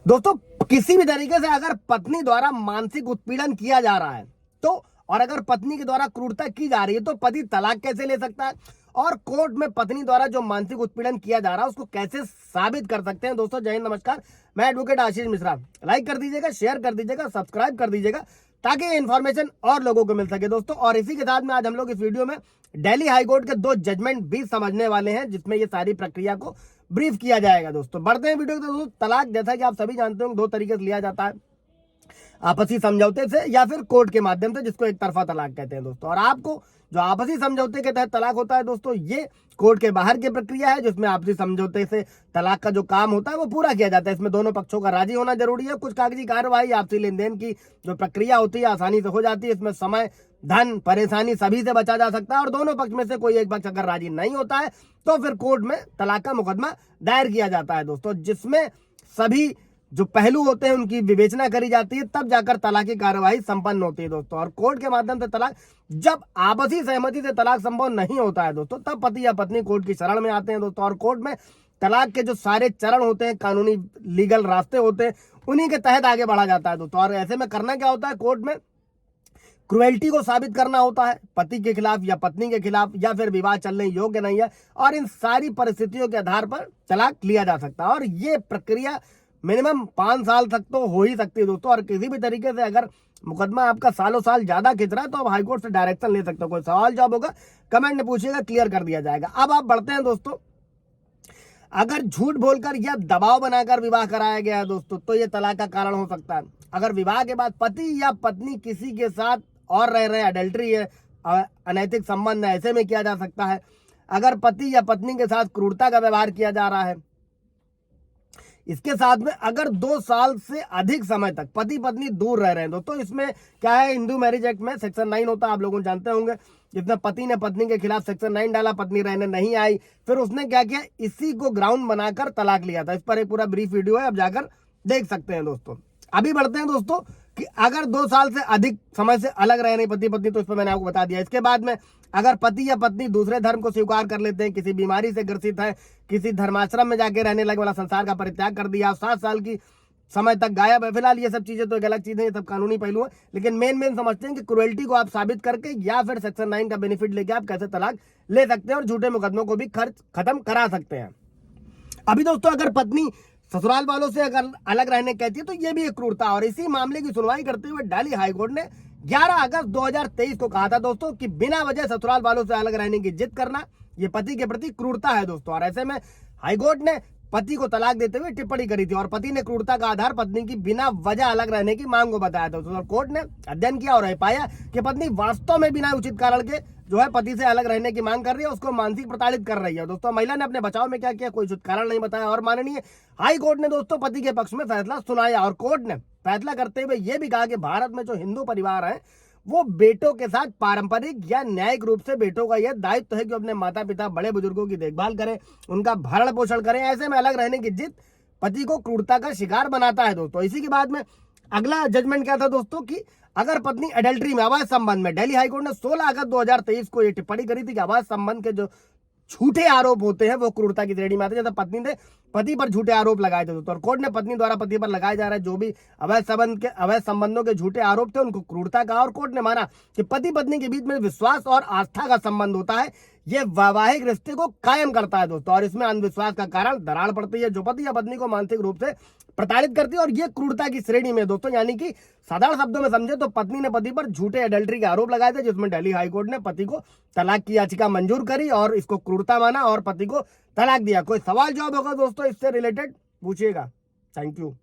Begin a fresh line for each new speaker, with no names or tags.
दोस्तों किसी भी तरीके से अगर पत्नी द्वारा मानसिक उत्पीड़न किया जा रहा है तो, और अगर पत्नी के द्वारा क्रूरता की जा रही है तो पति तलाक कैसे ले सकता है, और कोर्ट में पत्नी द्वारा जो मानसिक उत्पीड़न किया जा रहा है उसको कैसे साबित कर सकते हैं। दोस्तों जय हिंद, नमस्कार, मैं एडवोकेट आशीष मिश्रा। लाइक कर दीजिएगा, शेयर कर दीजिएगा, सब्सक्राइब कर दीजिएगा ताकि ये इन्फॉर्मेशन और लोगों को मिल सके दोस्तों। और इसी के साथ में आज हम लोग इस वीडियो में दिल्ली हाईकोर्ट के 2 जजमेंट भी समझने वाले हैं जिसमें ये सारी प्रक्रिया को ब्रीफ किया जाएगा। दोस्तों बढ़ते हैं वीडियो के। दोस्तों तलाक जैसा कि आप सभी जानते हो 2 तरीके से लिया जाता है, आपसी समझौते से या फिर कोर्ट के माध्यम से, जिसको एक तरफा तलाक कहते हैं दोस्तों। और आपको जो आपसी समझौते के तहत तलाक होता है दोस्तों, ये कोर्ट के बाहर की प्रक्रिया है जिसमें आपसी समझौते से तलाक का जो काम होता है वो पूरा किया जाता है। इसमें दोनों पक्षों का राजी होना जरूरी है। कुछ कागजी कार्यवाही, आपसी लेन देन की जो प्रक्रिया होती है आसानी से हो जाती है। इसमें समय, धन, परेशानी सभी से बचा जा सकता है। और दोनों पक्ष में से कोई एक पक्ष अगर राजी नहीं होता है तो फिर कोर्ट में तलाक का मुकदमा दायर किया जाता है दोस्तों, जिसमें सभी जो पहलू होते हैं उनकी विवेचना करी जाती है, तब जाकर तलाक की कार्यवाही संपन्न होती है दोस्तों। और कोर्ट के माध्यम से तलाक, जब आपसी सहमति से तलाक संभव नहीं होता है दोस्तों, तब पति या पत्नी कोर्ट की शरण में आते हैं दोस्तों। और कोर्ट में तलाक के जो सारे चरण होते हैं, कानूनी लीगल रास्ते होते हैं, उन्हीं के तहत आगे बढ़ा जाता है दोस्तों। और ऐसे में करना क्या होता है, कोर्ट में क्रुएल्टी को साबित करना होता है पति के खिलाफ या पत्नी के खिलाफ, या फिर विवाह चलने योग्य नहीं है, और इन सारी परिस्थितियों के आधार पर तलाक लिया जा सकता है। और ये प्रक्रिया मिनिमम 5 साल तक तो हो ही सकती है दोस्तों। और किसी भी तरीके से अगर मुकदमा आपका सालों साल ज्यादा खिंच रहा है तो आप हाईकोर्ट से डायरेक्शन ले सकते हो। कोई सवाल जवाब होगा कमेंट में पूछिएगा, क्लियर कर दिया जाएगा। अब आप बढ़ते हैं दोस्तों। अगर झूठ बोलकर या दबाव बनाकर विवाह कराया गया है दोस्तों तो ये तलाक का कारण हो सकता है। अगर विवाह के बाद पति या पत्नी किसी के साथ और रह रहे, अडल्ट्री है, अनैतिक संबंध है, ऐसे में किया जा सकता है। अगर पति या पत्नी के साथ क्रूरता का व्यवहार किया जा रहा है, इसके साथ में अगर 2 साल से अधिक समय तक पति पत्नी दूर रह रहे हैं दोस्तों, इसमें क्या है, हिंदू मैरिज एक्ट में सेक्शन 9 होता है, आप लोगों जानते होंगे, जिसमें पति ने पत्नी के खिलाफ सेक्शन 9 डाला, पत्नी रहने नहीं आई, फिर उसने क्या किया, इसी को ग्राउंड बनाकर तलाक लिया था। इस पर एक पूरा ब्रीफ वीडियो है, आप जाकर देख सकते हैं दोस्तों। अभी बढ़ते हैं दोस्तों कि अगर 2 साल से अधिक समय से अलग रह रहे पति पत्नी, तो इस पर मैंने आपको बता दिया। इसके बाद में अगर पति या पत्नी दूसरे धर्म को स्वीकार कर लेते हैं, किसी बीमारी से ग्रसित है, किसी धर्माश्रम में जाके रहने लगे, वाला संसार का परित्याग कर दिया, 7 साल की समय तक गायब है। फिलहाल ये सब चीजें तो एक अलग चीज है, ये सब कानूनी पहलू है, लेकिन मेन समझते हैं कि क्रुएल्टी को आप साबित करके या फिर सेक्शन 9 का बेनिफिट लेके आप कैसे तलाक ले सकते हैं और झूठे मुकदमों को भी खत्म करा सकते हैं। अभी दोस्तों अगर पत्नी ससुराल वालों से अगर अलग रहने कहती है तो ये भी एक क्रूरता। और इसी मामले की सुनवाई करते हुए दिल्ली हाईकोर्ट ने 11 अगस्त 2023 को कहा था दोस्तों कि बिना वजह ससुराल वालों से अलग रहने की जिद करना ये पति के प्रति क्रूरता है दोस्तों। और ऐसे में हाईकोर्ट ने पति को तलाक देते हुए टिप्पणी करी थी और पति ने क्रूरता का आधार पत्नी की बिना वजह अलग रहने की मांग को बताया था दोस्तों। कोर्ट ने अध्ययन किया और पाया कि पत्नी वास्तव में बिना उचित कारण के जो है पति से अलग रहने की मांग कर रही है, उसको मानसिक प्रताड़ित कर रही है दोस्तों। महिला ने अपने बचाव में क्या किया, कोई उचित कारण नहीं बताया। और माननीय हाई कोर्ट ने दोस्तों पति के पक्ष में फैसला सुनाया और कोर्ट ने फैसला करते हुए यह भी कहा कि भारत में जो हिंदू परिवार है वो बेटों के साथ पारंपरिक या न्यायिक रूप से बेटों का यह दायित्व है कि अपने माता पिता बड़े बुजुर्गों की देखभाल करें, उनका भरण पोषण करें। ऐसे में अलग रहने की जिद पति को क्रूरता का शिकार बनाता है दोस्तों। इसी के बाद में अगला जजमेंट क्या था दोस्तों कि अगर पत्नी एडल्ट्री में, अवैध संबंध में, दिल्ली हाईकोर्ट ने 16 अगस्त 2023 को यह टिप्पणी करी थी कि अवैध संबंध के जो झूठे आरोप होते हैं वो क्रूरता की श्रेणी में आते हैं। जैसे पत्नी ने पति पर झूठे आरोप लगाए थे दोस्तों, और कोर्ट ने पत्नी द्वारा पति पर लगाए जा रहे जो भी अवैध संबंधों के झूठे आरोप थे उनको क्रूरता कहा। और कोर्ट ने माना कि पति पत्नी के बीच में विश्वास और आस्था का संबंध होता है, ये वैवाहिक रिश्ते को कायम करता है दोस्तों। और इसमें अंधविश्वास का कारण दरार पड़ती है जो पति या पत्नी को मानसिक रूप से प्रताड़ित करती है, और ये क्रूरता की श्रेणी में दोस्तों। यानी कि साधारण शब्दों में समझे तो पत्नी ने पति पर झूठे एडल्ट्री के आरोप लगाए थे, जिसमें दिल्ली हाईकोर्ट ने पति को तलाक की याचिका मंजूर करी और इसको क्रूरता माना और पति को तलाक दिया। कोई सवाल जवाब होगा दोस्तों इससे रिलेटेड पूछिएगा। Thank you.